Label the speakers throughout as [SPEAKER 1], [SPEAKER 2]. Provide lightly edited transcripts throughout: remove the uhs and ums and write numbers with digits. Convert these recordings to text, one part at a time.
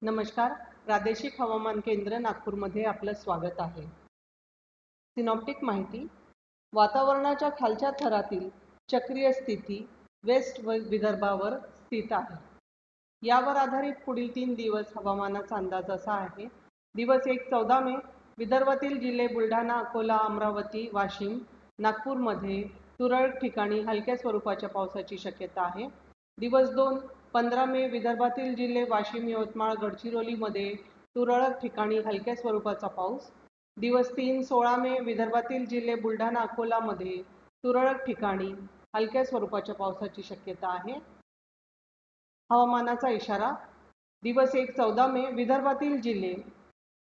[SPEAKER 1] नमस्कार. प्रादेशिक हवामान केंद्र नागपूरमध्ये आपलं स्वागत आहे. सिनॉप्टिक माहिती. वातावरणाच्या खालच्या थरातील चक्रीय स्थिती वेस्ट विदर्भावर स्थित आहे. यावर आधारित पुढील 3 दिवस हवामानाचा अंदाज असा आहे. दिवस 1 14 मे विदर्भातील जिल्हे बुलढाणा, अकोला, अमरावती, वाशिम, नागपूरमध्ये तुरळक ठिकाणी हलक्या स्वरूपाच्या पावसाची शक्यता आहे. दिवस 2 15 मे विदर्भातील जिल्हे वाशिम, यवतमाळ, गडचिरोलीमध्ये तुरळक ठिकाणी हलक्या स्वरूपाचा पाऊस. दिवस 3 16 मे विदर्भातील जिल्हे बुलढाणा, अकोलामध्ये तुरळक ठिकाणी हलक्या स्वरूपाच्या पावसाची शक्यता आहे. हवामानाचा इशारा. दिवस 1 14 मे विदर्भातील जिल्हे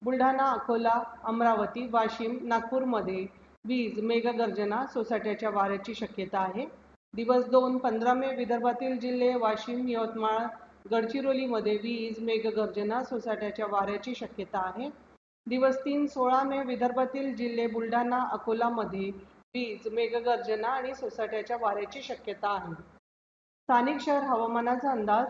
[SPEAKER 1] बुलढाणा, अकोला, अमरावती, वाशिम, नागपूरमध्ये वीज, मेघगर्जना, सोसाट्याच्या वाऱ्याची शक्यता आहे. दिवस 2 15 मे विदर्भातील जिल्हे वाशिम, यवतमाळ, गडचिरोलीमध्ये वीज, मेघगर्जना, सोसाट्याच्या वाऱ्याची शक्यता आहे. दिवस 3 16 मे विदर्भातील जिल्हे बुलढाणा, अकोलामध्ये वीज, मेघगर्जना आणि सोसाट्याच्या वाऱ्याची शक्यता आहे. स्थानिक शहर हवामानाचा अंदाज.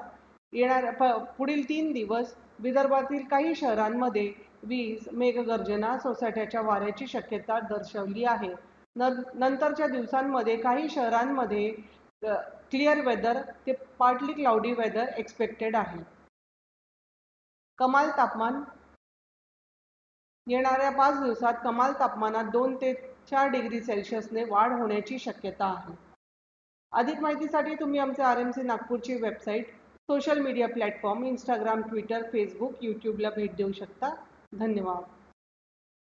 [SPEAKER 1] पुढील 3 दिवस विदर्भातील काही शहरांमध्ये वीज, मेघगर्जना, सोसाट्याच्या वाऱ्याची शक्यता दर्शवली आहे. नंतरच्या दिवसांमध्ये काही शहरांमध्ये क्लिअर वेदर ते पार्टली क्लाउडी वेदर एक्सपेक्टेड आहे. कमाल तापमान. येणाऱ्या 5 दिवसात कमाल तापमानात 2 ते 4 डिग्री सेल्सिअसने वाढ होण्याची शक्यता आहे. अधिक माहितीसाठी तुम्ही आमचे RMC नागपूरची website, social media platform, Instagram, Twitter, Facebook, यूट्यूबला भेट देऊ शकता. धन्यवाद.